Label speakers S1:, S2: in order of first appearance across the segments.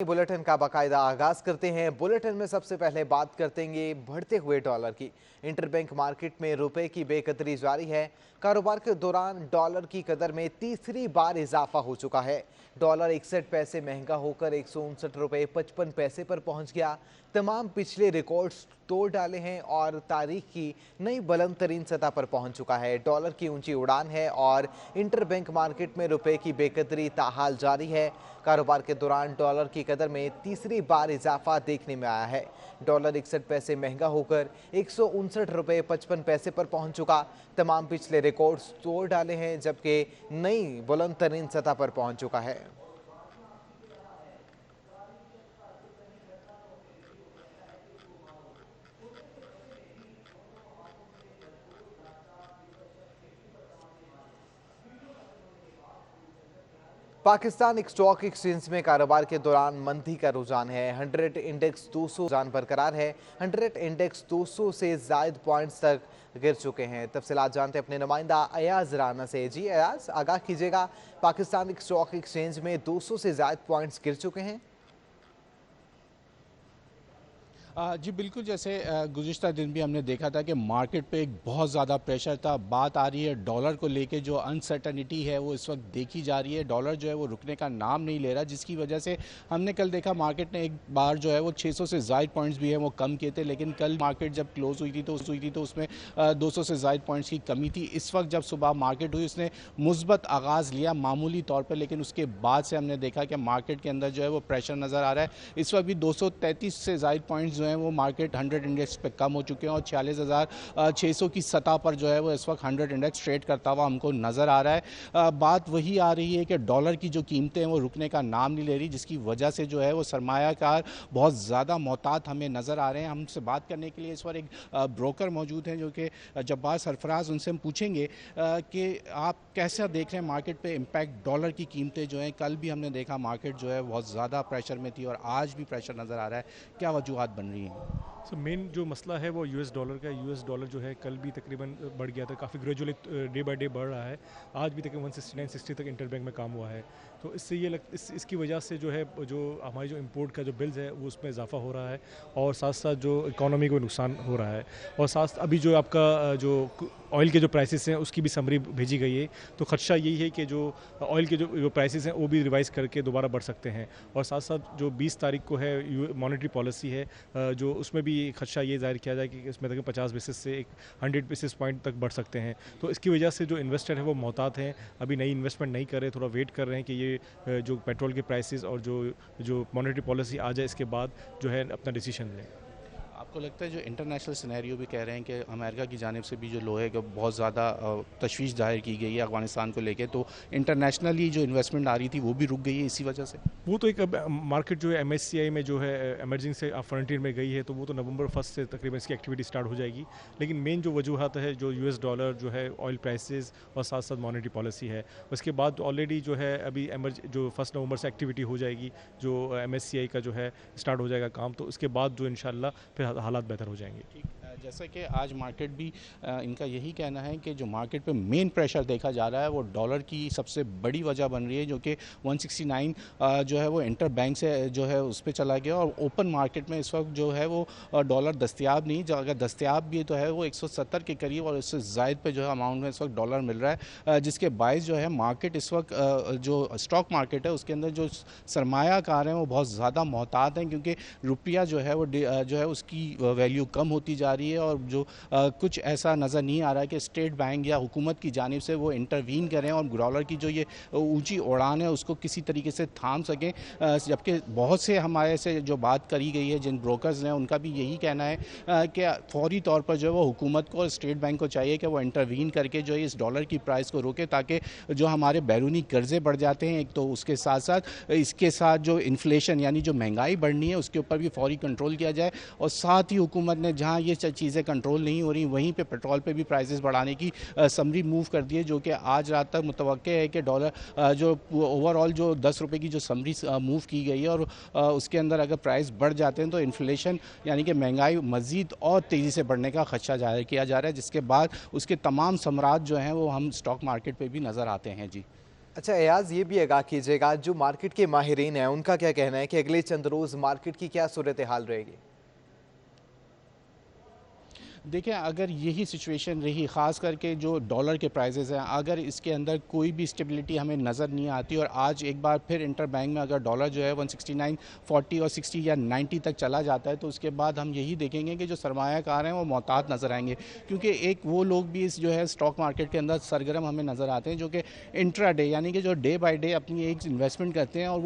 S1: Bulletin का बाकायदा आगाज करते हैं। बुलेटिन में सबसे पहले बात करते बढ़ते हुए डॉलर की। इंटरबैंक मार्केट में रुपए की बेकदरी जारी है। कारोबार के दौरान डॉलर की कदर में तीसरी बार इजाफा हो चुका है। डॉलर 61 पैसे महंगा होकर 159 रुपए 55 पैसे पर पहुंच गया। तमाम पिछले रिकॉर्ड्स तोड़ डाले हैं और तारीख की नई बुलंद तरीन सतह पर पहुंच चुका है। डॉलर की ऊंची उड़ान है और इंटरबैंक मार्केट में रुपए की बेकदरी ताहाल जारी है। कारोबार के दौरान डॉलर की कदर में तीसरी बार इजाफा देखने में आया है। डॉलर 61 पैसे महंगा होकर 159 रुपए 55 पैसे पर पहुंच चुका। तमाम पिछले रिकॉर्ड्स तोड़ डाले हैं जबकि नई बुलंद तरीन सतह पर पहुंच चुका है। पाकिस्तान स्टॉक एक्सचेंज में कारोबार के दौरान मंदी का रुझान है। 100 इंडेक्स 200 रुझान बरकरार है। 100 इंडेक्स 200 से जायद पॉइंट्स तक गिर चुके हैं। तफसीलात जानते हैं अपने नुमाइंदा अयाज राना से। जी अयाज, आगाह कीजिएगा, पाकिस्तान स्टॉक एक्सचेंज में 200 से जायद पॉइंट्स गिर चुके हैं।
S2: जी बिल्कुल, जैसे गुज़िश्ता दिन भी हमने देखा था कि मार्केट पे एक बहुत ज़्यादा प्रेशर था। बात आ रही है डॉलर को लेके, जो अनसर्टनिटी है वो इस वक्त देखी जा रही है। डॉलर जो है वो रुकने का नाम नहीं ले रहा, जिसकी वजह से हमने कल देखा मार्केट ने एक बार जो है वो 600 से ज़ायद पॉइंट्स भी है वो कम किए थे, लेकिन कल मार्केट जब क्लोज हुई थी तो उसमें 200 से ज़ायद पॉइंट्स की कमी थी। इस वक्त जब सुबह मार्केट हुई उसने मुस्बत आगाज़ लिया मामूली तौर पर, लेकिन उसके बाद से हमने देखा कि मार्केट के अंदर जो है वो प्रेशर नज़र आ रहा है। इस वक्त भी 233 से ज़ायद पॉइंट्स जो हैं वो मार्केट 100 इंडेक्स पे कम हो चुके हैं और 46,600 की सतह पर जो है वो इस वक्त 100 इंडेक्स ट्रेड करता हुआ हमको नज़र आ रहा है। बात वही आ रही है कि डॉलर की जो कीमतें हैं वो रुकने का नाम नहीं ले रही, जिसकी वजह से जो है वो सरमायाकार बहुत ज़्यादा मोहतात हमें नज़र आ रहे हैं। हमसे बात करने के लिए इस वक्त एक ब्रोकर मौजूद हैं जो कि जब्बार सरफराज। उनसे हम पूछेंगे कि आप कैसा देख रहे हैं मार्केट पे इम्पैक्ट डॉलर की कीमतें जो हैं। कल भी हमने देखा मार्केट जो है बहुत ज़्यादा प्रेशर में थी और आज भी प्रेशर नज़र आ रहा है, क्या वजूहात बन रही हैं?
S3: मेन जो मसला है वो यूएस डॉलर का। यूएस डॉलर जो है कल भी तकरीबन बढ़ गया था, काफ़ी ग्रेजुअली डे बाय डे बढ़ रहा है। आज भी तकरीबन 169-160 तक इंटरबैंक में काम हुआ है। तो इससे ये इसकी वजह से जो है जो हमारी जो इंपोर्ट का जो बिल्स है वो उसमें इजाफा हो रहा है और साथ साथ जो इकोनॉमी को नुकसान हो रहा है। और साथ अभी जो आपका जो ऑयल के जो प्राइसेस हैं उसकी भी समरी भेजी गई है। तो खदशा यही है कि जो ऑयल के जो प्राइसेस हैं वो भी रिवाइज़ करके दोबारा बढ़ सकते हैं। और साथ साथ जो 20 तारीख को है मॉनेटरी पॉलिसी है, जो उसमें भी खदशा ये जाहिर किया जाए कि इसमें तक 50 बेसिस से एक 100 बेसिस पॉइंट तक बढ़ सकते हैं। तो इसकी वजह से जो इन्वेस्टर है वो मोहतात हैं, अभी नई इन्वेस्टमेंट नहीं कर रहे, थोड़ा वेट कर रहे हैं कि ये जो पेट्रोल के प्राइसेस और जो मॉनेटरी पॉलिसी आ जाए इसके बाद जो है अपना डिसीजन लें।
S2: आपको लगता है जो इंटरनेशनल सिनेरियो भी कह रहे हैं कि अमेरिका की जानिब से भी जो लोहे का बहुत ज़्यादा तशवीश जाहिर की गई है अफगानिस्तान को लेके, तो इंटरनेशनली जो इन्वेस्टमेंट आ रही थी वो भी रुक गई है इसी वजह से?
S3: वो तो एक मार्केट जो है MSCI में जो है एमर्जिंग से फ्रंटियर में गई है, तो वो तो नवंबर 1 से तकरीबन इसकी एक्टिविटी स्टार्ट हो जाएगी। लेकिन मेन जो वजूहत है जो यूएस डॉलर जो है, ऑयल प्राइसेस और साथ साथ मॉनेटरी पॉलिसी है। उसके बाद ऑलरेडी जो है अभी जो 1 नवंबर से एक्टिविटी हो जाएगी, जो MSCI का जो है स्टार्ट हो जाएगा काम, तो उसके बाद जो इंशाल्लाह फिर हालात बेहतर हो जाएंगे।
S2: जैसा कि आज मार्केट भी इनका यही कहना है कि जो मार्केट पे मेन प्रेशर देखा जा रहा है वो डॉलर की सबसे बड़ी वजह बन रही है, जो कि 169 जो है वो इंटर बैंक से जो है उस पर चला गया और ओपन मार्केट में इस वक्त जो है वो डॉलर दस्तयाब नहीं, जो अगर दस्तयाब भी तो है वो 170 के करीब और इससे ज़ायद पे जो है अमाउंट में इस वक्त डॉलर मिल रहा है, जिसके बायस जो है मार्केट इस वक्त जो स्टॉक मार्केट है उसके अंदर जो सरमायाकार हैं वो बहुत ज़्यादा मोहतात हैं, क्योंकि रुपया जो है वो जो है उसकी वैल्यू कम होती जा रही है और जो कुछ ऐसा नज़र नहीं आ रहा है कि स्टेट बैंक या हुकूमत की जानिब से वो इंटरवीन करें और डॉलर की जो ये ऊंची उड़ान है उसको किसी तरीके से थाम सकें। जबकि बहुत से हमारे से जो बात करी गई है जिन ब्रोकर्स ने, उनका भी यही कहना है कि फौरी तौर पर जो है वो हुकूमत को और स्टेट बैंक को चाहिए कि वो इंटरवीन करके जो है इस डॉलर की प्राइस को रोके, ताकि जो हमारे बैरूनी कर्जे बढ़ जाते हैं एक तो उसके साथ साथ इसके साथ जो इन्फ्लेशन यानी जो महंगाई बढ़नी है उसके ऊपर भी फौरी कंट्रोल किया जाए। और साथ ही हुकूमत ने जहाँ ये चीज़ें कंट्रोल नहीं हो रही वहीं पे पेट्रोल पे भी प्राइसेस बढ़ाने की समरी मूव कर दी है, जो कि आज रात तक मुतवक्के है कि डॉलर जो ओवरऑल जो 10 रुपये की जो समरी मूव की गई है और उसके अंदर अगर प्राइस बढ़ जाते हैं तो इन्फ्लेशन यानी कि महंगाई मज़ीद और तेज़ी से बढ़ने का खदशा जाहिर किया जा रहा है, जिसके बाद उसके तमाम समरात जो हैं वो हम स्टॉक मार्केट पर भी नज़र आते हैं। जी
S1: अच्छा एयाज, ये भी आगाह कीजिएगा, जो मार्केट के माहिरीन हैं उनका क्या कहना है कि अगले चंद रोज मार्केट की क्या सूरत हाल रहेगी?
S2: देखिए, अगर यही सिचुएशन रही, ख़ास करके जो डॉलर के प्राइसेस हैं, अगर इसके अंदर कोई भी स्टेबिलिटी हमें नज़र नहीं आती और आज एक बार फिर इंटर बैंक में अगर डॉलर जो है 169.40 और 60 या 90 तक चला जाता है, तो उसके बाद हम यही देखेंगे कि जो सरमायाकार हैं वो मोहतात नज़र आएंगे। क्योंकि एक वो लोग भी इस जो है स्टॉक मार्केट के अंदर सरगर्म हमें नज़र आते हैं जो कि इंट्रा डे यानी कि जो डे बाई डे अपनी एक इन्वेस्टमेंट करते हैं और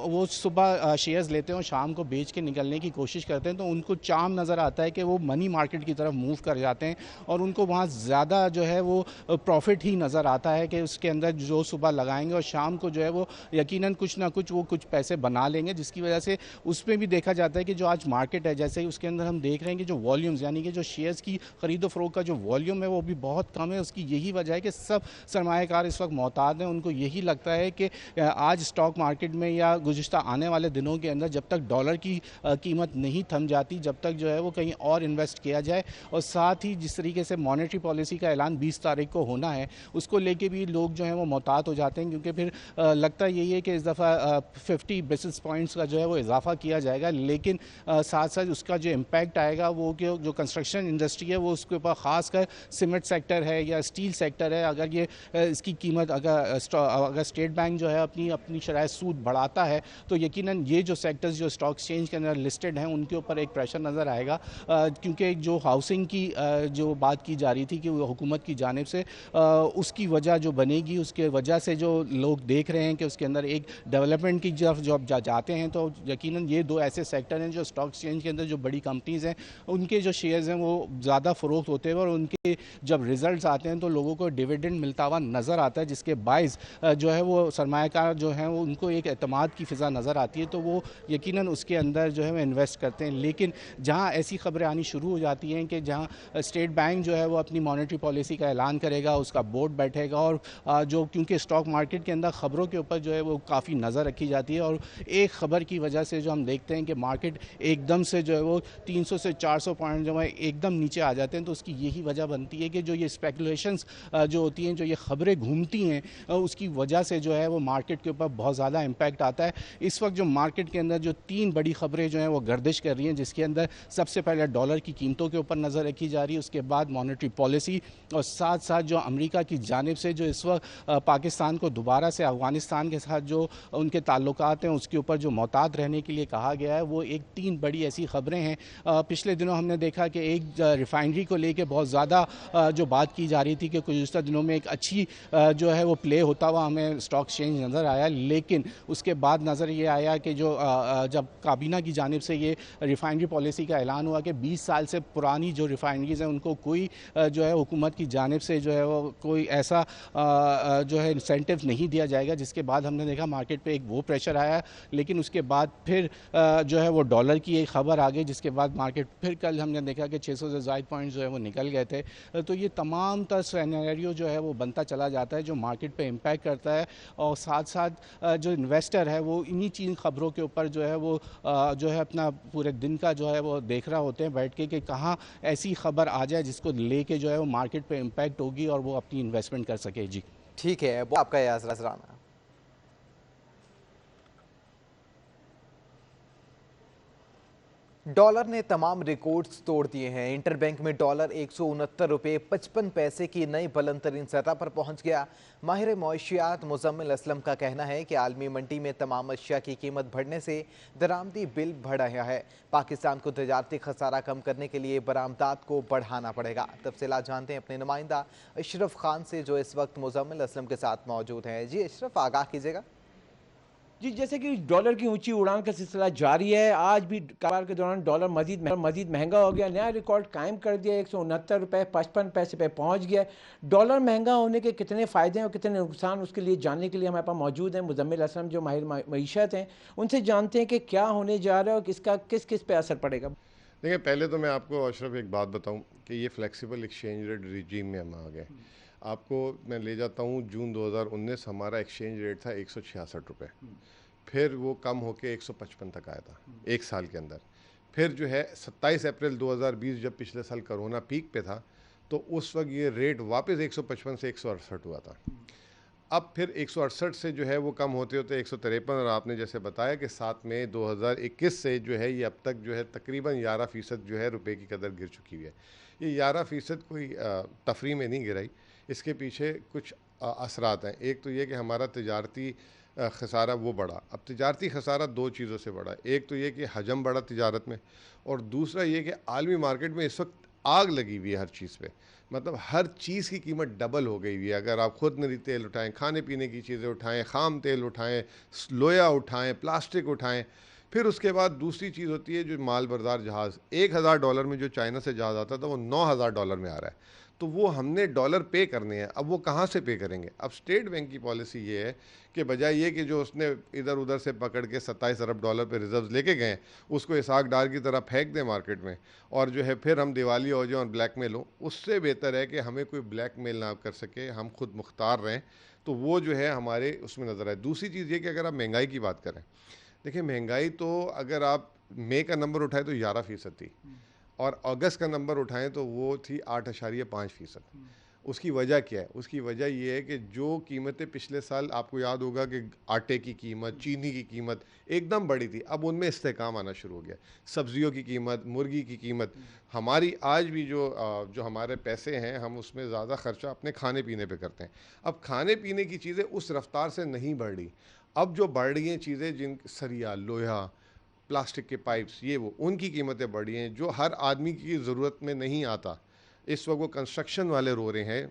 S2: वो सुबह शेयर्स लेते हैं और शाम को बेच के निकलने की कोशिश करते हैं, तो उनको चार्म नज़र आता है कि वो मनी मार्केट की तरफ मूव कर जाते हैं और उनको वहाँ ज़्यादा जो है वो प्रॉफिट ही नज़र आता है कि उसके अंदर जो सुबह लगाएंगे और शाम को जो है वो यकीनन कुछ ना कुछ वो कुछ पैसे बना लेंगे, जिसकी वजह से उसमें भी देखा जाता है कि जो आज मार्केट है जैसे ही उसके अंदर हम देख रहे हैं कि जो वॉल्यूम्स यानी कि जो शेयर्स की खरीदो फरोख्त का जो वॉल्यूम है वो भी बहुत कम है। उसकी यही वजह है कि सब सरमायाकार इस वक्त मोहतात हैं। उनको यही लगता है कि आज स्टॉक मार्केट में या गुज़िश्ता आने वाले दिनों के अंदर जब तक डॉलर की कीमत नहीं थम जाती, जब तक जो है वो कहीं और इन्वेस्ट किया जाए और साथ ही जिस तरीके से मॉनेटरी पॉलिसी का ऐलान 20 तारीख को होना है उसको लेके भी लोग जो हैं वो मोहतात हो जाते हैं, क्योंकि फिर लगता यही है कि इस दफ़ा 50 बेसिस पॉइंट्स का जो है वो इजाफा किया जाएगा, लेकिन साथ साथ उसका जो इम्पैक्ट आएगा वो कि जो कंस्ट्रक्शन इंडस्ट्री है वो उसके ऊपर ख़ासकर सीमेंट सेक्टर है या स्टील सेक्टर है, अगर ये इसकी कीमत अगर स्टेट बैंक जो है अपनी अपनी शरह सूद बढ़ाता है तो यकीनन ये जो सेक्टर्स जो स्टॉक एक्सचेंज के अंदर लिस्टेड हैं उनके ऊपर एक प्रेशर नज़र आएगा, क्योंकि जो हाउसिंग की जो बात की जा रही थी कि हुकूमत की जानिब से उसकी वजह जो बनेगी उसके वजह से जो लोग देख रहे हैं कि उसके अंदर एक डेवलपमेंट की जब जाते हैं तो यकीनन ये दो ऐसे सेक्टर हैं जो स्टॉक एक्सचेंज के अंदर जो बड़ी कंपनीज़ हैं उनके जो शेयर्स हैं वो ज़्यादा फ़रोख्त होते हैं और उनके जब रिज़ल्ट आते हैं तो लोगों को डिविडेंड मिलता हुआ नज़र आता है, जिसके बायस जो है वो सरमायाकार जो हैं वो उनको एक एतमाद की फ़िज़ा नज़र आती है, तो वो यकीनन उसके अंदर जो है वो इन्वेस्ट करते हैं। लेकिन जहाँ ऐसी खबरें आनी शुरू हो जाती हैं कि जहाँ स्टेट बैंक जो है वो अपनी मॉनेटरी पॉलिसी का ऐलान करेगा, उसका बोर्ड बैठेगा और जो क्योंकि स्टॉक मार्केट के अंदर ख़बरों के ऊपर जो है वो काफ़ी नज़र रखी जाती है और एक ख़बर की वजह से जो हम देखते हैं कि मार्केट एकदम से जो है वो 300 से 400 पॉइंट जो है एकदम नीचे आ जाते हैं, तो उसकी यही वजह बनती है कि जो ये स्पेकुलेशंस जो होती हैं, जो ये ख़बरें घूमती हैं, उसकी वजह से जो है वो मार्केट के ऊपर बहुत ज़्यादा इम्पैक्ट आता है। इस वक्त जो मार्केट के अंदर जो 3 बड़ी ख़बरें जो हैं वो गर्दिश कर रही हैं, जिसके अंदर सबसे पहले डॉलर की कीमतों के ऊपर नज़र रखी जा रही है, उसके बाद मॉनेटरी पॉलिसी और साथ साथ जो अमेरिका की जानिब से जो इस वक्त पाकिस्तान को दोबारा से अफ़गानिस्तान के साथ जो उनके ताल्लुकात हैं उसके ऊपर जो मोहतात रहने के लिए कहा गया है, वो एक 3 बड़ी ऐसी ख़बरें हैं। पिछले दिनों हमने देखा कि एक रिफाइनरी को लेके बहुत ज़्यादा जो बात की जा रही थी कि गुज़िश्ता दिनों में एक अच्छी जो है वो प्ले होता हुआ हमें स्टॉक एक्सचेंज नज़र आया, लेकिन उसके बाद नज़र ये आया कि जो जब काबीना की जानिब से ये रिफाइनरी पॉलिसी का ऐलान हुआ कि 20 साल से पुरानी जो रिफाइनरीज़ हैं उनको कोई जो है हुकूमत की जानिब से जो है वो कोई ऐसा जो है इंसेंटिव नहीं दिया जाएगा, जिसके बाद हमने देखा मार्केट पे एक वो प्रेशर आया, लेकिन उसके बाद फिर जो है वो डॉलर की एक ख़बर आ गई, जिसके बाद मार्केट फिर कल हमने देखा कि 600 से ज़ायद पॉइंट जो है वो निकल गए थे। तो ये तमाम तर सिनेरियो जो है वो बनता चला जाता है जो मार्केट पे इम्पैक्ट करता है और साथ साथ जो इन्वेस्टर है वो इन्हीं चीज़ ख़बरों के ऊपर जो है वो जो है अपना पूरे दिन का जो है वो देख रहा होते हैं बैठ के कि कहाँ ऐसी खबर आ जाए जिसको लेके जो है वो मार्केट पे इम्पैक्ट होगी और वो अपनी इन्वेस्टमेंट कर सके। जी
S1: ठीक है, वो आपका एयाज नजराना। डॉलर ने तमाम रिकॉर्ड्स तोड़ दिए हैं। इंटरबैंक में डॉलर 169 रुपये 55 पैसे की नई बुलंद तरीन सतह पर पहुंच गया। माहिर मौशियात मुजम्मिल असलम का कहना है कि आलमी मंडी में तमाम अशिया की कीमत बढ़ने से दरामदी बिल बढ़ रहा है। पाकिस्तान को तजारती खसारा कम करने के लिए बरामदात को बढ़ाना पड़ेगा। तफसीलात जानते हैं अपने नुमाइंदा अशरफ खान से, जो इस वक्त मुजम्मिल असलम के साथ मौजूद हैं। जी अशरफ, आगाह कीजिएगा।
S4: जी, जैसे कि डॉलर की ऊंची उड़ान का सिलसिला जारी है। आज भी कारोबार के दौरान डॉलर मजीद महंगा हो गया, नया रिकॉर्ड कायम कर दिया, 169 रुपये 55 पैसे पे पहुंच गया। डॉलर महंगा होने के कितने फ़ायदे और कितने नुकसान, उसके लिए जानने के लिए हमारे पास मौजूद हैं मुजम्मिल असलम जो माहिर मईशत हैं। उनसे जानते हैं कि क्या होने जा रहा है और किसका किस किस पे असर पड़ेगा।
S5: देखिए, पहले तो मैं आपको अशरफ एक बात बताऊं कि ये फ्लेक्सिबल एक्सचेंज रेट रिजीम में हम आ गए। आपको मैं ले जाता हूं, जून 2019 हमारा एक्सचेंज रेट था 166 रुपये, फिर वो कम होके 155 तक आया था एक साल के अंदर। फिर जो है 27 अप्रैल 2020 जब पिछले साल कोरोना पीक पे था तो उस वक्त ये रेट वापस 155 से 168 हुआ था। अब फिर 168 से जो है वो कम होते होते 153, और आपने जैसे बताया कि 7 मई 2021 से जो है ये अब तक जो है तकरीबन 11% जो है रुपए की कदर गिर चुकी हुई है। ये 11% कोई तफरी में नहीं गिराई, इसके पीछे कुछ असरात हैं। एक तो ये कि हमारा तिजारती खसारा वो बढ़ा। अब तिजारती खसारा दो चीज़ों से बढ़ा, एक तो ये कि हजम बढ़ा तिजारत में, और दूसरा ये कि आलमी मार्केट में इस वक्त आग लगी हुई है हर चीज़ पे। मतलब हर चीज़ की कीमत डबल हो गई हुई है। अगर आप खुद नरी तेल उठाएं, खाने पीने की चीज़ें उठाएं, खाम तेल उठाएं, लोया उठाएं, प्लास्टिक उठाएं, फिर उसके बाद दूसरी चीज़ होती है जो माल बरदार जहाज़। $1000 में जो चाइना से जहाज़ आता था वो $9000 में आ रहा है। तो वो हमने डॉलर पे करने हैं। अब वो कहाँ से पे करेंगे? अब स्टेट बैंक की पॉलिसी ये है कि बजाय ये कि जो उसने इधर उधर से पकड़ के $27 अरब पे रिजर्व्स लेके गए, उसको इसाक डार की तरह फेंक दें मार्केट में, और जो है फिर हम दिवाली हो जाए और ब्लैकमेल हो। उससे बेहतर है कि हमें कोई ब्लैकमेल ना कर सके, हम खुद मुख्तार रहें। तो वो जो है हमारे उसमें नज़र आए। दूसरी चीज़ ये कि अगर आप महंगाई की बात करें, देखिए महंगाई तो अगर आप मई का नंबर उठाए तो 11% थी, और अगस्त का नंबर उठाएं तो वो थी 8.5%। उसकी वजह क्या है? उसकी वजह ये है कि जो कीमतें पिछले साल, आपको याद होगा कि आटे की कीमत, चीनी की कीमत एकदम बढ़ी थी, अब उनमें इस्तेहकाम आना शुरू हो गया। सब्जियों की कीमत, मुर्गी की कीमत, हमारी आज भी जो हमारे पैसे हैं, हम उसमें ज़्यादा खर्चा अपने खाने पीने पे करते हैं। अब खाने पीने की चीज़ें उस रफ्तार से नहीं बढ़ रही। अब जो बढ़ रही हैं चीज़ें, जिन सरिया, लोहा, प्लास्टिक के पाइप्स, ये वो, उनकी कीमतें बढ़ी हैं, जो हर आदमी की ज़रूरत में नहीं आता। इस वक्त वो कंस्ट्रक्शन वाले रो रहे हैं,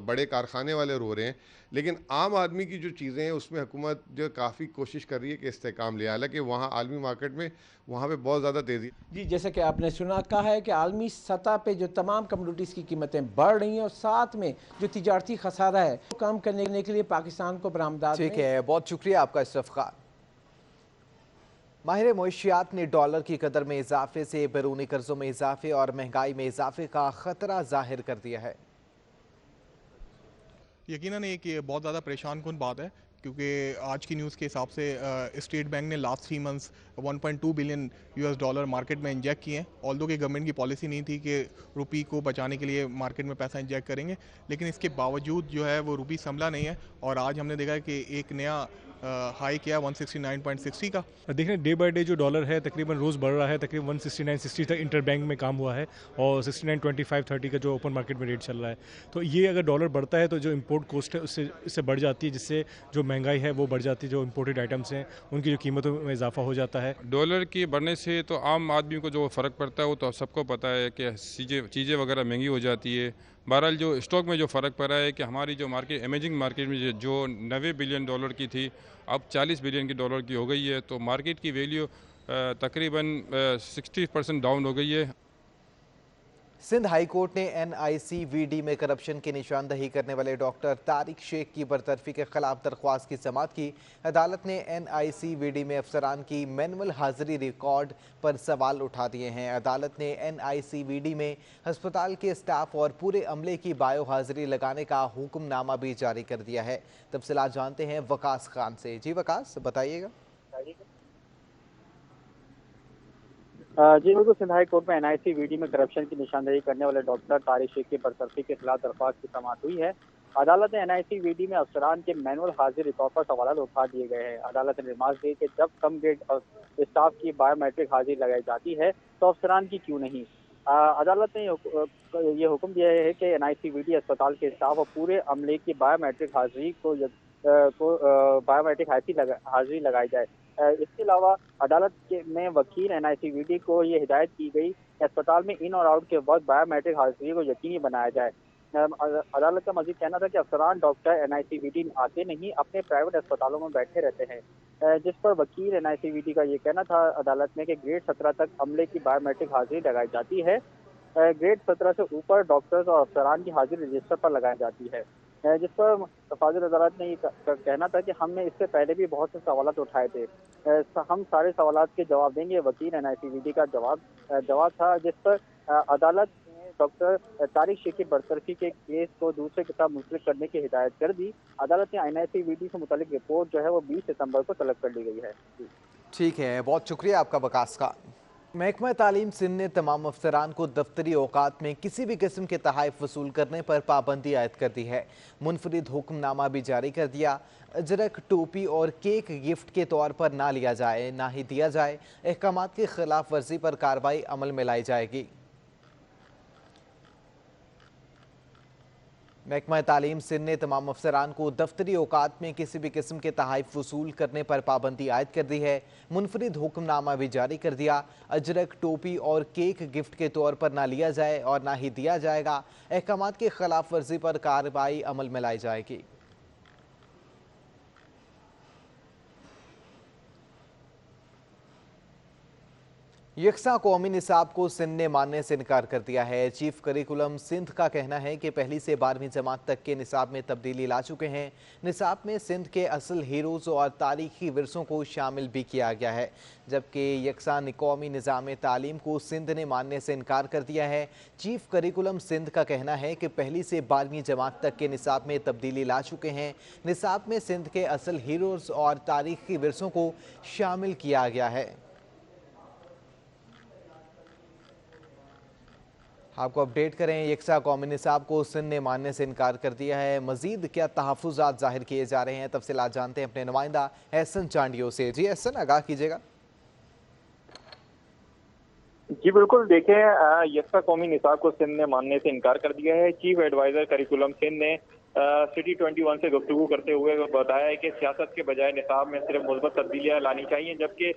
S5: बड़े कारखाने वाले रो रहे हैं, लेकिन आम आदमी की जो चीज़ें हैं उसमें हुकूमत जो काफ़ी कोशिश कर रही है कि इस्तेहकाम ले। हालांकि वहाँ आलमी मार्केट में वहाँ पे बहुत ज़्यादा तेज़ी।
S4: जी, जैसे कि आपने सुना, कहा है कि आलमी सतह पे जो तमाम कमोडिटीज़ की कीमतें बढ़ रही हैं, और साथ में जो तिजारती खसारा है वो कम करने के लिए पाकिस्तान को बरामदात
S1: ठीक
S4: में।
S1: है, बहुत शुक्रिया आपका अशरफ खान। माहिर मुआशियात ने डॉलर की कदर में इजाफे से बैरूनी कर्जों में इजाफे और महंगाई में इजाफे का खतरा जाहिर कर दिया है।
S6: यकीनन एक ये बहुत ज़्यादा परेशान कुन बात है, क्योंकि आज की न्यूज़ के हिसाब से स्टेट बैंक ने last 3 months 1.2 billion US dollar market में इंजेक्ट किए हैं। ऑल्दो कि गवर्नमेंट की पॉलिसी नहीं थी कि रुपी को बचाने के लिए मार्केट में पैसा इंजेक्ट करेंगे, लेकिन इसके बावजूद जो है वो रुपी संभला नहीं है, और आज हमने देखा कि एक नया हाई किया 169.60 का।
S3: देखें डे बाय डे जो डॉलर है तकरीबन रोज़ बढ़ रहा है, तकरीबन 169.60 तक इंटर बैंक में काम हुआ है, और 69.25-30 का जो ओपन मार्केट में रेट चल रहा है। तो ये अगर डॉलर बढ़ता है तो जो इंपोर्ट कॉस्ट है उससे बढ़ जाती है, जिससे जो महंगाई है वो बढ़ जाती है। जो इंपोर्टेड आइटम्स हैं उनकी जो कीमतों में इजाफा हो जाता है।
S7: डॉलर की बढ़ने से तो आम आदमी को जो फ़र्क पड़ता है वो तो सबको पता है कि चीज़ें वगैरह महंगी हो जाती है। बहरहाल जो स्टॉक में जो फ़र्क पड़ा है कि हमारी जो मार्केट, इमेजिंग मार्केट में जो 90 बिलियन डॉलर की थी, अब 40 बिलियन की डॉलर की हो गई है। तो मार्केट की वैल्यू तकरीबन 60% डाउन हो गई है।
S1: सिंध हाई कोर्ट ने NICVD में करप्शन की निशानदही करने वाले डॉक्टर तारिक शेख की बरतरफी के खिलाफ दरख्वास्त की समाअत की। अदालत ने NICVD में अफसरान की मैनुअल हाजिरी रिकॉर्ड पर सवाल उठा दिए हैं। अदालत ने NICVD में हस्पताल के स्टाफ और पूरे अमले की बायो हाजिरी लगाने का हुक्मनामा भी जारी कर दिया है। तफसीलात जानते हैं वकास खान से। जी वकास, बताइएगा।
S8: जी बिल्कुल, सिंध हाई कोर्ट में NICVD में करप्शन की निशानदेही करने वाले डॉक्टर तारिक शेख की बरतरफी के खिलाफ दरख्वास्त की समाअत हुई है। अदालत ने NICVD में अफसरान के मैनुअल हाजिर रिकॉर्ड पर सवाल उठा दिए गए हैं। अदालत ने रिमार्क दी कि जब कम ग्रेड स्टाफ की बायोमेट्रिक हाजिरी लगाई जाती है तो अफसरान की क्यों नहीं। अदालत ने ये हुक्म दिया है कि NICVD अस्पताल के स्टाफ और पूरे अमले की बायोमेट्रिक हाजिरी को बायोमेट्रिक हाजिरी लगाई जाए। इसके अलावा अदालत में वकील NICVD को ये हिदायत की गई कि अस्पताल में इन और आउट के वक्त बायोमेट्रिक हाजिरी को यकीनी बनाया जाए। अदालत का मजीद कहना था कि अफसरान डॉक्टर NICVD आते नहीं, अपने प्राइवेट अस्पतालों में बैठे रहते हैं, जिस पर वकील NICVD का ये कहना था अदालत में कि ग्रेड 17 तक अमले की बायोमेट्रिक हाजिरी लगाई जाती है। ग्रेड 17 से ऊपर डॉक्टर्स और अफसरान की हाजिरी रजिस्टर पर लगाई जाती है, जिस पर फाजिल अदालत ने ये कहना था कि हमने इससे पहले भी बहुत से सवाल उठाए थे, हम सारे सवाल के जवाब देंगे। वकील NICVD का जवाब था, जिस पर अदालत ने डॉक्टर तारिक शेख की बरतरफी के केस को दूसरे के साथ मुंसलिक करने की हिदायत कर दी। अदालत ने NICVD से मुतालिक रिपोर्ट जो है वो 20 सितंबर को तलब कर ली गई है।
S1: ठीक है, बहुत शुक्रिया आपका वकास खान। महकमा तालीम सिंध ने तमाम अफसरान को दफ्तरी औकात में किसी भी किस्म के तहाइफ वसूल करने पर पाबंदी आयद कर दी है। मुनफरिद हुक्मनामा भी जारी कर दिया। अजरक, टोपी और केक गिफ्ट के तौर पर ना लिया जाए, ना ही दिया जाए। अहकामात की खिलाफ वर्जी पर कार्रवाई अमल में लाई जाएगी। महकमा तालीम सिंध ने तमाम अफसरान को दफ्तरी औकात में किसी भी किस्म के तहाइफ वसूल करने पर पाबंदी आयद कर दी है। मुनफरिद हुक्मनामा भी जारी कर दिया। अजरक, टोपी और केक गिफ्ट के तौर पर ना लिया जाए और ना ही दिया जाएगा। अहकामात की खिलाफ वर्जी पर कार्रवाई अमल में लाई जाएगी। यकसा कौमी निसाब को सिंध ने मानने से इनकार कर दिया है। चीफ करिकुलम सिंध का कहना है कि पहली से 12वीं जमात तक के निसाब में तब्दीली ला चुके हैं। निसाब में सिंध के असल हीरोज़ और तारीखी विरसों को शामिल भी किया गया है, जबकि यकसा कौमी निज़ाम तालीम को सिंध ने मानने से इनकार कर दिया है। चीफ करिकुलम सिंध का कहना है कि पहली से 12वीं जमात तक के निसाब में तब्दीली ला चुके हैं। निसाब में सिंध के असल हीरोज़ और तारीखी विरसों को शामिल किया गया है। आपको अपडेट करें, यकसा कौमी निसाब को सिंध ने मानने से इनकार कर दिया है। मजीद क्या तहफ़्फ़ुज़ात ज़ाहिर किए जा रहे हैं, तफसीलात जानते हैं अपने नुमाइंदा एहसन चांडियो से। जी एहसन, आगाह कीजिएगा।
S9: जी बिल्कुल, देखें, यकसा कौमी निसाब को सिंध ने मानने से इनकार कर दिया है। चीफ एडवाइजर करिकुलम सिंध ने सिटी 21 से गुफ्तगू करते हुए बताया है कि सियासत के बजाय निसाब में सिर्फ मुस्बत तब्दीलियां लानी चाहिए, जबकि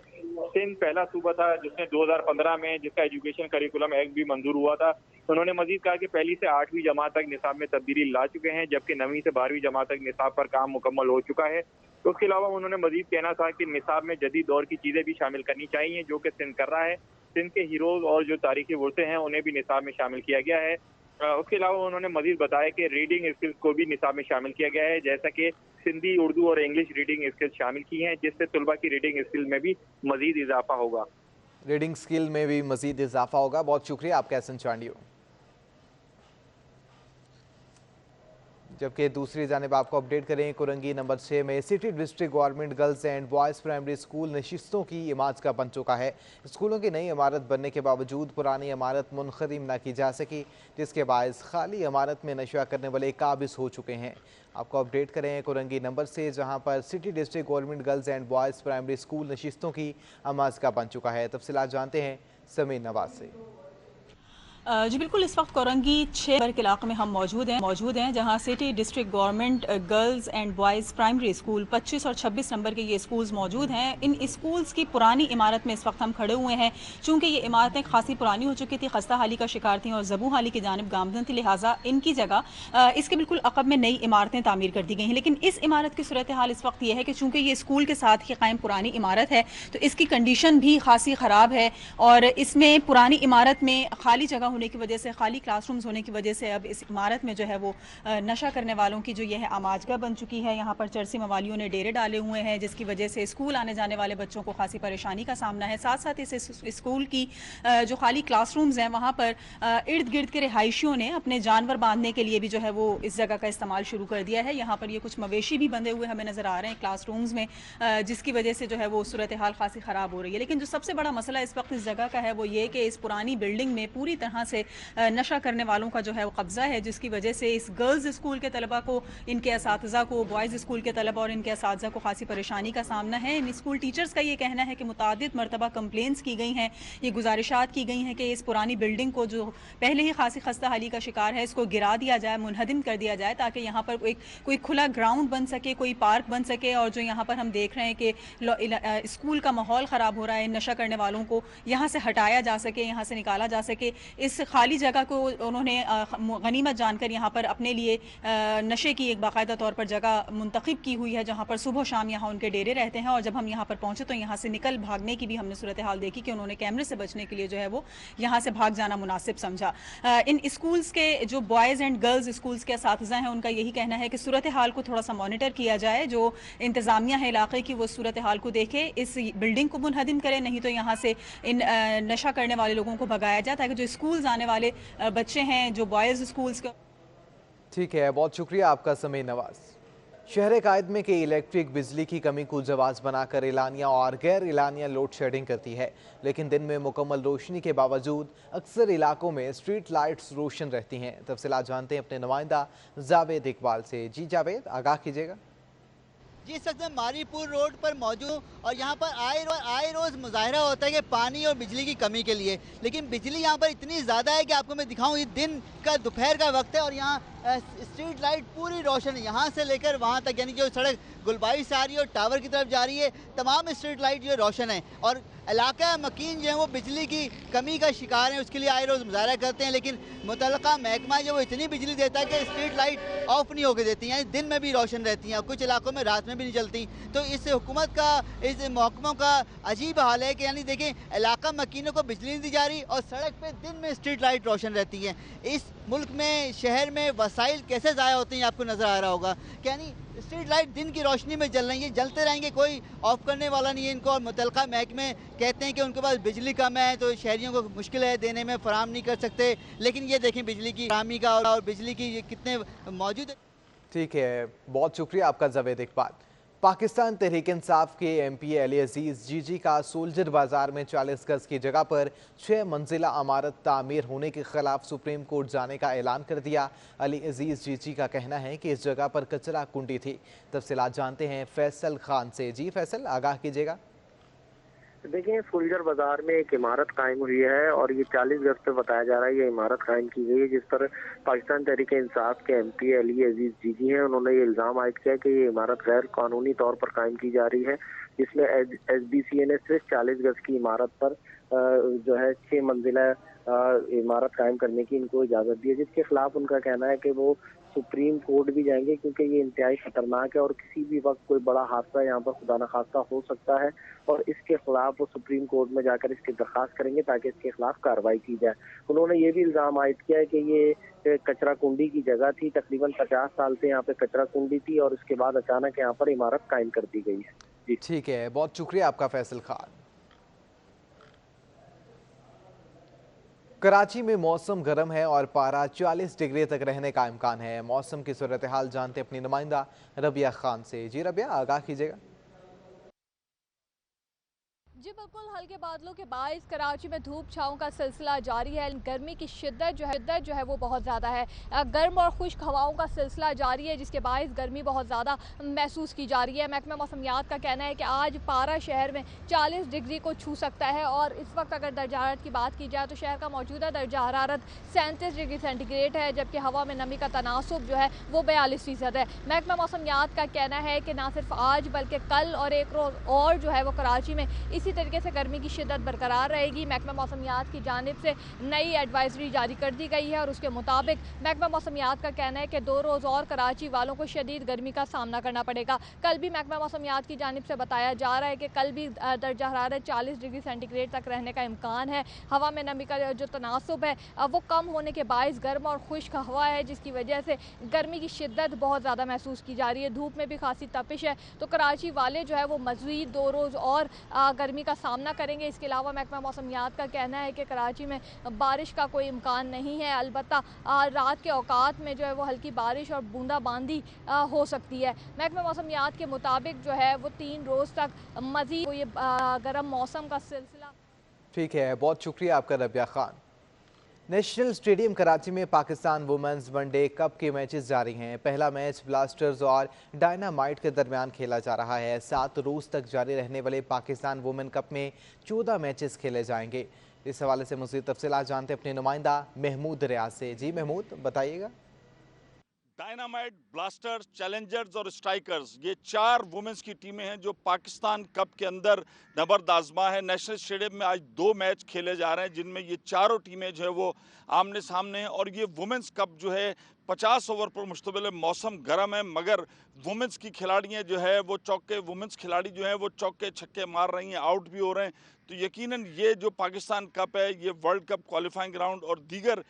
S9: सिंध पहला सूबा था जिसने 2015 में जिसका एजुकेशन करिकुलम एक्ट भी मंजूर हुआ था। उन्होंने मजीद कहा कि पहली से 8वीं जमात तक निसाब में तब्दीली ला चुके हैं, जबकि 9वीं से 12वीं जमात तक निसाब पर काम मुकम्मल हो चुका है। तो उसके अलावा उन्होंने मजीद कहना था कि निसाब में जदीद दौर की चीज़ें भी शामिल करनी चाहिए, जो कि सिंध कर रहा है। सिंध के हीरोज और जो तारीखी वर्से हैं उन्हें भी निसाब में शामिल किया गया है। उसके अलावा उन्होंने मजीद बताया कि रीडिंग स्किल्स को भी निसाब में शामिल किया गया है, जैसा कि सिंधी, उर्दू और इंग्लिश रीडिंग स्किल्स शामिल की हैं, जिससे तलबा की रीडिंग स्किल में भी मजीद इजाफा होगा।
S1: रीडिंग स्किल में भी मजीद इजाफा होगा। बहुत शुक्रिया आपका एहसन चांडियो। जबकि दूसरी जानिब आपको अपडेट करें, कुरंगी नंबर 6 में city district government girls and boys primary school नशिस्तों की इमारत का बन चुका है। स्कूलों की नई इमारत बनने के बावजूद पुरानी इमारत मुनखरिम न की जा सकी, जिसके बायस खाली इमारत में नशा करने वाले काबिज हो चुके हैं। आपको अपडेट करें कुरंगी नंबर से, जहां पर city district government girls and boys primary school नशिस्तों की इमारत का बन चुका है। तफसीलात जानते हैं समीर नवाज से।
S10: जी बिल्कुल, इस वक्त कोरंगी 6 नंबर के इलाके में हम मौजूद हैं जहां city district government girls and boys primary school 25 और 26 नंबर के ये स्कूल्स मौजूद हैं। इन स्कूल्स की पुरानी इमारत में इस वक्त हम खड़े हुए हैं। चूँकि ये इमारतें खासी पुरानी हो चुकी थी, खस्ता हाली का शिकार थी और ज़बू हाली की जानिब गामजन थी, लिहाजा इनकी जगह इसके बिल्कुल अकब में नई इमारतें तामीर कर दी गई हैं। लेकिन इस इमारत की सूरत हाल इस वक्त ये है कि चूँकि ये स्कूल के साथ ही कायम पुरानी इमारत है, तो इसकी कंडीशन भी खासी ख़राब है और इसमें पुरानी इमारत में खाली जगह होने की वजह से, खाली क्लासरूम्स होने की वजह से अब इस इमारत में जो है वो नशा करने वालों की जो ये है आमाजगा बन चुकी है। यहाँ पर चरसी मवालियों ने डेरे डाले हुए हैं, जिसकी वजह से स्कूल आने जाने वाले बच्चों को खासी परेशानी का सामना है। साथ साथ इस स्कूल की जो खाली क्लासरूम्स हैं वहाँ पर इर्द गिर्द के रिहायशियों ने अपने जानवर बांधने के लिए भी जो है वो इस जगह का इस्तेमाल शुरू कर दिया है। यहाँ पर ये कुछ मवेशी भी बंधे हुए हमें नज़र आ रहे हैं क्लासरूम्स में, जिसकी वजह से जो है वो सूरत हाल खासी ख़राब हो रही है। लेकिन जो सबसे बड़ा मसला इस वक्त इस जगह का है वो ये कि इस पुरानी बिल्डिंग में पूरी तरह से नशा करने वालों का जो है वो कब्जा है, जिसकी वजह से इस गर्ल्स स्कूल के तलबा को, इनके असातिज़ा को, बॉयज़ स्कूल के तलबा और इनके असातिज़ा को खासी परेशानी का सामना है। इन स्कूल टीचर्स का ये कहना है कि मुतादिद मरतबा कंप्लेंट्स की गई हैं, ये गुजारिशात की गई हैं कि इस पुरानी बिल्डिंग को जो पहले ही खासी खस्ता हाली का शिकार है, इसको गिरा दिया जाए, मुनहदिम कर दिया जाए, ताकि यहाँ पर कोई खुला ग्राउंड बन सके, कोई पार्क बन सके। और जो यहाँ पर हम देख रहे हैं कि स्कूल का माहौल ख़राब हो रहा है, नशा करने वालों को यहाँ से हटाया जा सके, यहाँ से निकाला जा सके। इस खाली जगह को उन्होंने गनीमत जानकर यहाँ पर अपने लिए नशे की एक बाकायदा तौर पर जगह मुंतखब की हुई है, जहाँ पर सुबह शाम यहाँ उनके डेरे रहते हैं। और जब हम यहाँ पर पहुँचे तो यहाँ से निकल भागने की भी हमने सूरत हाल देखी कि उन्होंने कैमरे से बचने के लिए जो है वो यहाँ से भाग जाना मुनासिब समझा। इन स्कूल्स के जो बॉयज़ एंड गर्ल्स स्कूल्स के असातिज़ा हैं, उनका यही कहना है कि सूरत हाल को थोड़ा सा मॉनिटर किया जाए, जो इंतज़ामिया है इलाके की वो सूरत हाल को देखे, इस बिल्डिंग को मुनहदिम करे, नहीं तो यहाँ से इन नशा करने वाले लोगों को भगाया जाए, ताकि जो स्कूल्स आने वाले बच्चे हैं, जो बॉयज़ स्कूल्स के।
S1: ठीक है, बहुत शुक्रिया आपका समीर नवाज। शहर कायदमे के इलेक्ट्रिक बिजली की कमी को जवाब बनाकर एलानिया और गैर एलानिया लोड शेडिंग करती है, लेकिन दिन में मुकम्मल रोशनी के बावजूद अक्सर इलाकों में स्ट्रीट लाइट्स रोशन रहती हैं। तफसीलात जानते हैं अपने नुमाइंदा जावेद इकबाल से। जी जावेद, आगाह कीजिएगा।
S11: जी, इस वक्त मैं मारीपुर रोड पर मौजूद हूँ और यहाँ पर आए रोज़ मुजाहरा होता है कि पानी और बिजली की कमी के लिए, लेकिन बिजली यहाँ पर इतनी ज़्यादा है कि आपको मैं दिखाऊँ, ये दिन का दोपहर का वक्त है और यहाँ स्ट्रीट लाइट पूरी रोशन है, यहाँ से लेकर वहाँ तक, यानी जो सड़क गुलबाई से आ रही है और टावर की तरफ जा रही है, तमाम स्ट्रीट लाइट जो रोशन है। और इलाका मकीन जो है वो बिजली की कमी का शिकार है, उसके लिए आए रोज़ मुजाहरा करते हैं, लेकिन मुतल्लका महकमा जो वो इतनी बिजली देता है कि स्ट्रीट लाइट ऑफ नहीं होकर देती हैं, यानी दिन में भी रोशन रहती हैं और कुछ इलाकों में रात में भी नहीं चलती। तो इस हुकूमत का, इस महकमों का अजीब हाल है कि यानी देखें, इलाका मकीनों को बिजली नहीं दी जा रही और सड़क पर दिन में स्ट्रीट लाइट रोशन रहती है। इस मुल्क में, शहर में वसाइल कैसे ज़ाया होते हैं आपको नज़र आ रहा होगा, यानी स्ट्रीट लाइट दिन की रोशनी में जल रही है, जलते रहेंगे, कोई ऑफ करने वाला नहीं है इनको। और मुतल्लिका महकमे कहते हैं कि उनके पास बिजली कम है तो शहरियों को मुश्किल है देने में, फराहम नहीं कर सकते, लेकिन ये देखें बिजली की फराहमी का और बिजली की ये कितने मौजूद है।
S1: ठीक है, बहुत शुक्रिया आपका जावेद इकबाल। पाकिस्तान तहरीक इंसाफ के MP अली अजीज़ जीजी का सोल्जर बाजार में 40 गज की जगह पर 6 मंजिला इमारत तामीर होने के खिलाफ सुप्रीम कोर्ट जाने का ऐलान कर दिया। अली अजीज़ जीजी का कहना है कि इस जगह पर कचरा कुंडी थी। तफसीलात जानते हैं फैसल खान से। जी फैसल, आगाह कीजिएगा।
S12: देखिए, सोल्जर बाजार में एक इमारत कायम हुई है और ये 40 गज पे बताया जा रहा है ये इमारत कायम की गई है, जिस पर पाकिस्तान तहरीक इंसाफ के MP अली अजीज जीजी हैं, उन्होंने ये इल्जाम आयद किया कि ये इमारत गैर कानूनी तौर पर कायम की जा रही है, जिसमें SBCA ने सिर्फ 40 गज की इमारत पर जो है 6 मंजिला इमारत कायम करने की इनको इजाजत दी है, जिसके खिलाफ उनका कहना है कि वो सुप्रीम कोर्ट भी जाएंगे क्योंकि ये इंतहाई खतरनाक है और किसी भी वक्त कोई बड़ा हादसा यहाँ पर खुदा न खास्ता हो सकता है और इसके खिलाफ वो सुप्रीम कोर्ट में जाकर इसकी दरखास्त करेंगे ताकि इसके खिलाफ कार्रवाई की जाए। उन्होंने ये भी इल्जाम आयद किया है कि ये कचरा कुंडी की जगह थी, तकरीबन 50 साल से यहाँ पे कचरा कुंडी थी और उसके बाद अचानक यहाँ पर इमारत कायम कर दी गई है। जी
S1: ठीक है, बहुत शुक्रिया आपका फैसल खान। कराची में मौसम गर्म है और पारा 40 डिग्री तक रहने का इम्कान है। मौसम की सूरत हाल जानते अपनी नुमाइंदा रबिया खान से। जी रबिया, आगाह कीजिएगा।
S13: जी बिल्कुल, हल्के बादलों के बायस कराची में धूप छाँव का सिलसिला जारी है। गर्मी की शिद्दत जो है वो बहुत ज़्यादा है। गर्म और खुश्क हवाओं का सिलसिला जारी है जिसके बायस गर्मी बहुत ज़्यादा महसूस की जा रही है। महकमा मौसमियात का कहना है कि आज पारा शहर में 40 डिग्री को छू सकता है और इस वक्त अगर दर्जा हरारत की बात की जाए तो शहर का मौजूदा दर्जा हरारत 37 डिग्री सेंटीग्रेड है, जबकि हवा में नमी का तनासुब जो है वो 42% है। महकमा मौसमियात का कहना है कि ना सिर्फ आज बल्कि कल और एक रोज़ और जो है वो कराची में इसी तरीके से गर्मी की शिद्दत बरकरार रहेगी। महकमा मौसमियात की जानिब से नई एडवाइजरी जारी कर दी गई है और उसके मुताबिक महकमा मौसमियात का कहना है कि 2 रोज़ और कराची वालों को शदीद गर्मी का सामना करना पड़ेगा। कल भी महकमा मौसमियात की जानिब से बताया जा रहा है कि कल भी दर्जा हरारत 40 डिग्री सेंटीग्रेड तक रहने का इम्कान है। हवा में नमी का जो तनासुब है वो कम होने के बायस गर्म और खुश्क हवा है जिसकी वजह से गर्मी की शिद्दत बहुत ज़्यादा महसूस की जा रही है। धूप में भी खासी तपिश है, तो कराची वाले जो है वो मज़ीद 2 रोज़ और गर्मी का सामना करेंगे। इसके अलावा महकमा मौसमियात का कहना है कि कराची में बारिश का कोई इम्कान नहीं है, अलबत्ता रात के औकात में जो है वो हल्की बारिश और बूंदाबांदी हो सकती है। महकमा मौसमियात के मुताबिक जो है वो 3 रोज़ तक मज़ीद ये गर्म मौसम का सिलसिला।
S1: ठीक है, बहुत शुक्रिया आपका रबिया खान। नेशनल स्टेडियम कराची में पाकिस्तान वुमेन्स वनडे कप के मैचेस जारी हैं। पहला मैच ब्लास्टर्स और डायनामाइट के दरमियान खेला जा रहा है। 7 रोज तक जारी रहने वाले पाकिस्तान वुमेन कप में 14 मैचेस खेले जाएंगे। इस हवाले से मज़ीद तफसीलात जानते अपने नुमाइंदा महमूद रियाज से। जी महमूद, बताइएगा।
S14: डायनामाइट, ब्लास्टर्स, चैलेंजर्स और स्ट्राइकर्स, ये 4 वुमेन्स की टीमें हैं जो पाकिस्तान कप के अंदर नबर्द आजमा है। नेशनल स्टेडियम में आज 2 मैच खेले जा रहे हैं जिनमें ये चारों टीमें जो है वो आमने सामने हैं और ये वुमेन्स कप जो है 50 ओवर पर मुश्तमिल है। मौसम गर्म है मगर वुमेन्स की खिलाड़ियाँ जो है वो वुमेन्स खिलाड़ी जो है वो चौके छक्के मार रही हैं, आउट भी हो रहे हैं। तो यकीनन ये जो पाकिस्तान कप है ये वर्ल्ड कप क्वालिफाइंग राउंड और दीगर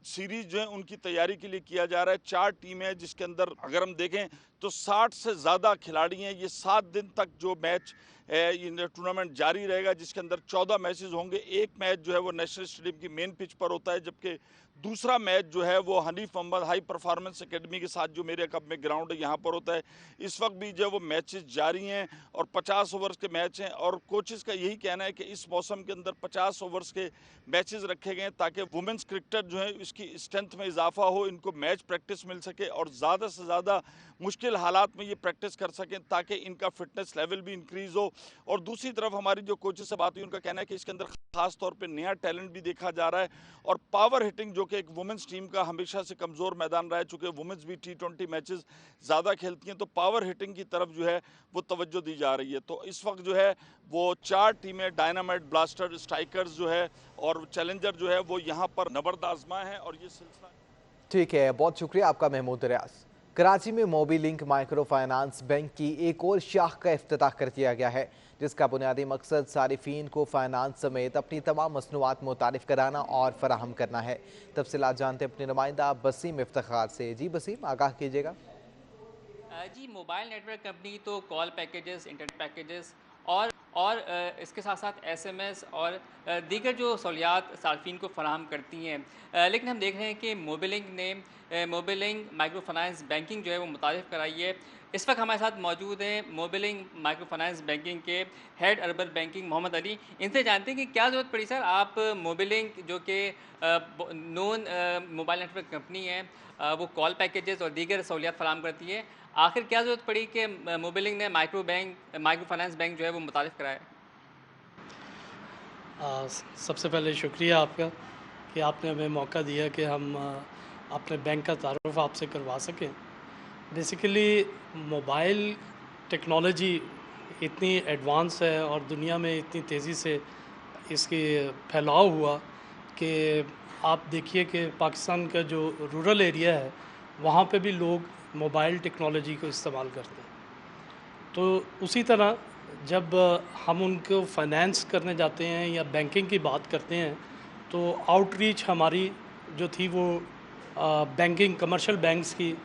S14: सीरीज जो है उनकी तैयारी के लिए किया जा रहा है। 4 टीमें हैं जिसके अंदर अगर हम देखें तो 60 से ज़्यादा खिलाड़ी हैं। ये 7 दिन तक जो मैच ये टूर्नामेंट जारी रहेगा, जिसके अंदर 14 मैचेस होंगे। एक मैच जो है वो नेशनल स्टेडियम की मेन पिच पर होता है, जबकि दूसरा मैच जो है वो Hanif Mohammad high performance academy के साथ जो मेरे कप में ग्राउंड है यहाँ पर होता है। इस वक्त भी जो है वो मैचेस जारी हैं और 50 ओवर्स के मैच हैं, और कोचेस का यही कहना है कि इस मौसम के अंदर 50 ओवर्स के मैचेस रखे गए हैं ताकि वुमेंस क्रिकेटर जो है इसकी स्ट्रेंथ में इजाफा हो, इनको मैच प्रैक्टिस मिल सके और ज़्यादा से ज़्यादा मुश्किल हालात में ये प्रैक्टिस कर सकें ताकि इनका फिटनेस लेवल भी इंक्रीज़ हो। और दूसरी तरफ हमारी जो कोचेस से बात हुई, उनका कहना है कि इसके अंदर खास तौर पे नया टैलेंट भी देखा जा रहा है और पावर हिटिंग, जो कि एक वुमेंस टीम का हमेशा से कमज़ोर मैदान रहा है, चूँकि वुमेंस भी T20 मैचेस ज़्यादा खेलती हैं, तो पावर हिटिंग की तरफ जो है वो तवज्जो दी जा रही है। तो इस वक्त जो है वो 4 टीमें डायनामाइट, ब्लास्टर, स्ट्राइकर्स जो है और चैलेंजर जो है वो यहाँ पर नबर्द आजमा है और ये सिलसिला।
S1: ठीक है, बहुत शुक्रिया आपका महमूद रियाज। कराची में मोबी लिंक माइक्रो फाइनेंस बैंक की एक और शाख का इफ्तिताह कर दिया गया है, जिसका बुनियादी मकसद सारिफीन को फाइनेंस समेत अपनी तमाम मसनूआत मुतारिफ कराना और फराहम करना है। तफसीलात जानते अपने नुमाइंदा बसीम इफ्तिखार से। जी बसीम, आगाह कीजिएगा।
S15: जी, मोबाइल नेटवर्क कंपनी तो कॉल पैकेजेस, इंटरनेट पैकेजेस और इसके साथ साथ SMS और दीगर जो सहूलियात सार्फिन को फराहम करती हैं, लेकिन हम देख रहे हैं कि मोबिलिंक ने मोबिलिंक माइक्रो फाइनेंस बैंकिंग जो है वो मुतारिफ कराई है। इस वक्त हमारे साथ मौजूद हैं मोबिलिंक माइक्रो फाइनेंस बैंकिंग के head urban banking Mohammad Ali. इनसे जानते हैं कि क्या ज़रूरत पड़ी सर, आप मोबिलिंक जो कि नॉन मोबाइल नेटवर्क कंपनी है, वो कॉल पैकेजेस और दीगर सहूलियात फराहम करती है, आखिर क्या ज़रूरत पड़ी कि मोबिलिंक ने माइक्रो फाइनेंस बैंक जो है वो मुतारिफ कराया?
S16: सबसे पहले शुक्रिया आपका कि आपने हमें मौका दिया कि हम अपने बैंक का तारुफ आपसे करवा सकें। बेसिकली मोबाइल टेक्नोलॉजी इतनी एडवांस है और दुनिया में इतनी तेज़ी से इसकी फैलाव हुआ कि आप देखिए कि पाकिस्तान का जो रूरल एरिया है वहाँ पे भी लोग मोबाइल टेक्नोलॉजी को इस्तेमाल करते हैं। तो उसी तरह जब हम उनको फाइनेंस करने जाते हैं या बैंकिंग की बात करते हैं तो आउटरीच हमारी जो थी वो बैंकिंग कमर्शियल बैंक्स की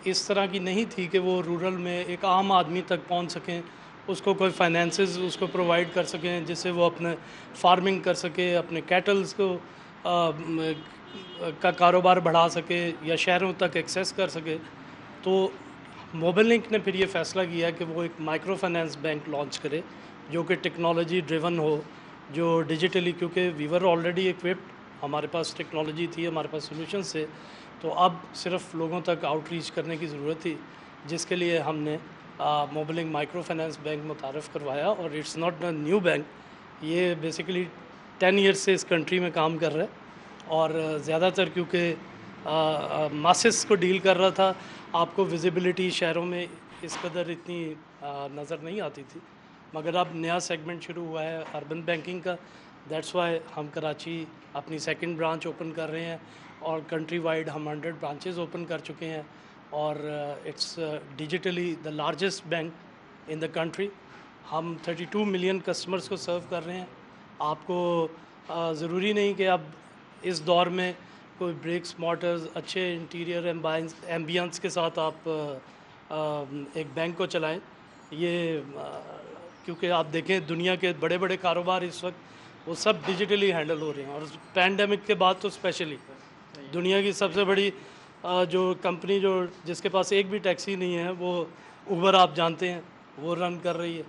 S16: इस तरह की नहीं थी कि वो रूरल में एक आम आदमी तक पहुंच सकें, उसको कोई फाइनेंसेस उसको प्रोवाइड कर सकें जिससे वो अपने फार्मिंग कर सके, अपने कैटल्स को का कारोबार बढ़ा सके या शहरों तक एक्सेस कर सके। तो मोबिलिंक ने फिर ये फ़ैसला किया कि वो एक माइक्रो फाइनेंस बैंक लॉन्च करे जो कि टेक्नोलॉजी ड्रिवन हो, जो डिजिटली, क्योंकि वी वर ऑलरेडी इक्विप्ड, हमारे पास टेक्नोलॉजी थी, हमारे पास सोल्यूशंस थे, तो अब सिर्फ लोगों तक आउटरीच करने की ज़रूरत थी, जिसके लिए हमने मोबिलिंक माइक्रो फाइनेंस बैंक मुतारफ़ करवाया। और it's not a new bank, ये बेसिकली 10 ईयर्स से इस कंट्री में काम कर रहा है और ज़्यादातर क्योंकि मासेस को डील कर रहा था, आपको विजिबिलिटी शहरों में इस कदर इतनी नज़र नहीं आती थी, मगर अब नया सेगमेंट शुरू हुआ है अर्बन बैंकिंग का। दैट्स वाई हम कराची अपनी सेकंड ब्रांच ओपन कर रहे हैं और कंट्री वाइड हम 100 ब्रांचेस ओपन कर चुके हैं और it's digitally the largest bank in the country. हम 32 मिलियन कस्टमर्स को सर्व कर रहे हैं। आपको ज़रूरी नहीं कि अब इस दौर में कोई ब्रिक्स मॉर्टर्स, अच्छे इंटीरियर एम्बियंस के साथ आप एक बैंक को चलाएं। ये क्योंकि आप देखें दुनिया के बड़े बड़े कारोबार इस वक्त वो सब डिजिटली हैंडल हो रहे हैं और पैंडेमिक के बाद तो स्पेशली दुनिया की सबसे बड़ी जो कंपनी जो जिसके पास एक भी टैक्सी नहीं है वो उबर, आप जानते हैं, वो रन कर रही है।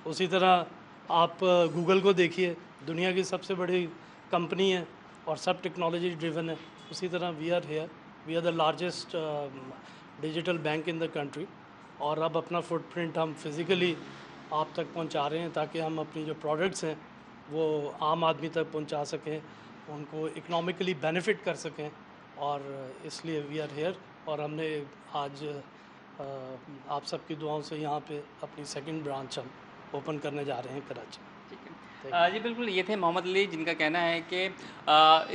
S16: उसी तरह आप गूगल को देखिए, दुनिया की सबसे बड़ी कंपनी है और सब टेक्नोलॉजी ड्रिवन है। उसी तरह we are here, we are the largest digital bank in the country और अब अपना फुटप्रिंट हम फिज़िकली आप तक पहुंचा रहे हैं ताकि हम अपनी जो प्रोडक्ट्स हैं वो आम आदमी तक पहुंचा सकें, उनको इकोनॉमिकली बेनिफिट कर सकें और इसलिए वी आर हेयर। और हमने आज आप सबकी दुआओं से यहाँ पे अपनी सेकंड ब्रांच हम ओपन करने जा रहे हैं कराची।
S15: जी बिल्कुल, ये थे मोहम्मद अली, जिनका कहना है कि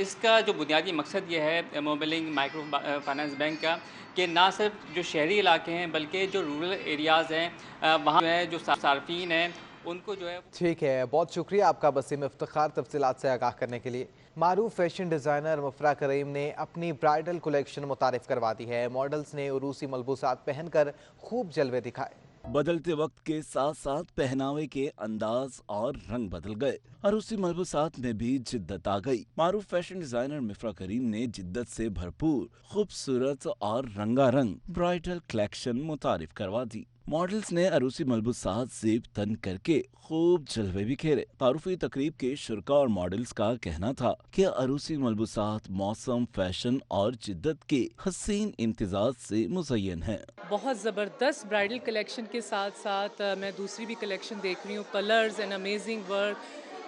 S15: इसका जो बुनियादी मकसद ये है मोबिलिंक माइक्रो फाइनेंस बैंक का कि ना सिर्फ जो शहरी इलाके हैं बल्कि जो रूरल एरियाज़ हैं वहाँ जो है जो सार्फिन हैं उनको जो है।
S1: ठीक है, बहुत शुक्रिया आपका बसीम इफ्तिखार तफसीलात से आगाह करने के लिए। मारूफ फैशन डिज़ाइनर मुफरा करीम ने अपनी ब्राइडल कलेक्शन मुतारिफ करवा दी है। मॉडल्स ने उरूसी मलबूसात पहनकर खूब जलवे दिखाए।
S17: बदलते वक्त के साथ साथ पहनावे के अंदाज और रंग बदल गए और उसी मलबूसात में भी जिद्दत आ गई। मारूफ फैशन डिजाइनर मिफ्रा करीम ने जिद्दत से भरपूर खूबसूरत और रंगारंग ब्राइडल कलेक्शन मुतारिफ करवा दी। मॉडल्स ने अरूसी मलबूसात ज़ेब तन करके खूब जलवे बिखेरे। तारुफी तकरीब के शुरा और मॉडल्स का कहना था कि अरूसी मलबूसात मौसम, फैशन और जिद्दत के हसीन इम्तिजाज से मुज़य्यन है।
S18: बहुत ज़बरदस्त ब्राइडल कलेक्शन के साथ साथ मैं दूसरी भी कलेक्शन देख रही हूँ। Colours and amazing work,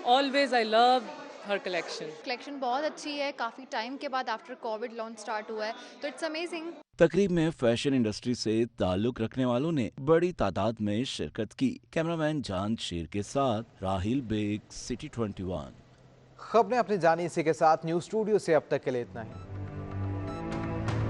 S18: always I love her collection
S19: बहुत अच्छी है। काफ़ी टाइम के बाद आफ्टर कोविड लॉन्च स्टार्ट हुआ है, तो इट्स अमेजिंग।
S17: तकरीब में फैशन इंडस्ट्री से ताल्लुक रखने वालों ने बड़ी तादाद में शिरकत की। कैमरामैन जान शेर के साथ राहिल बेग, सिटी 21।
S1: खबरें अपनी जानी इसी के साथ न्यूज़ स्टूडियो से अब तक के लिए इतना है।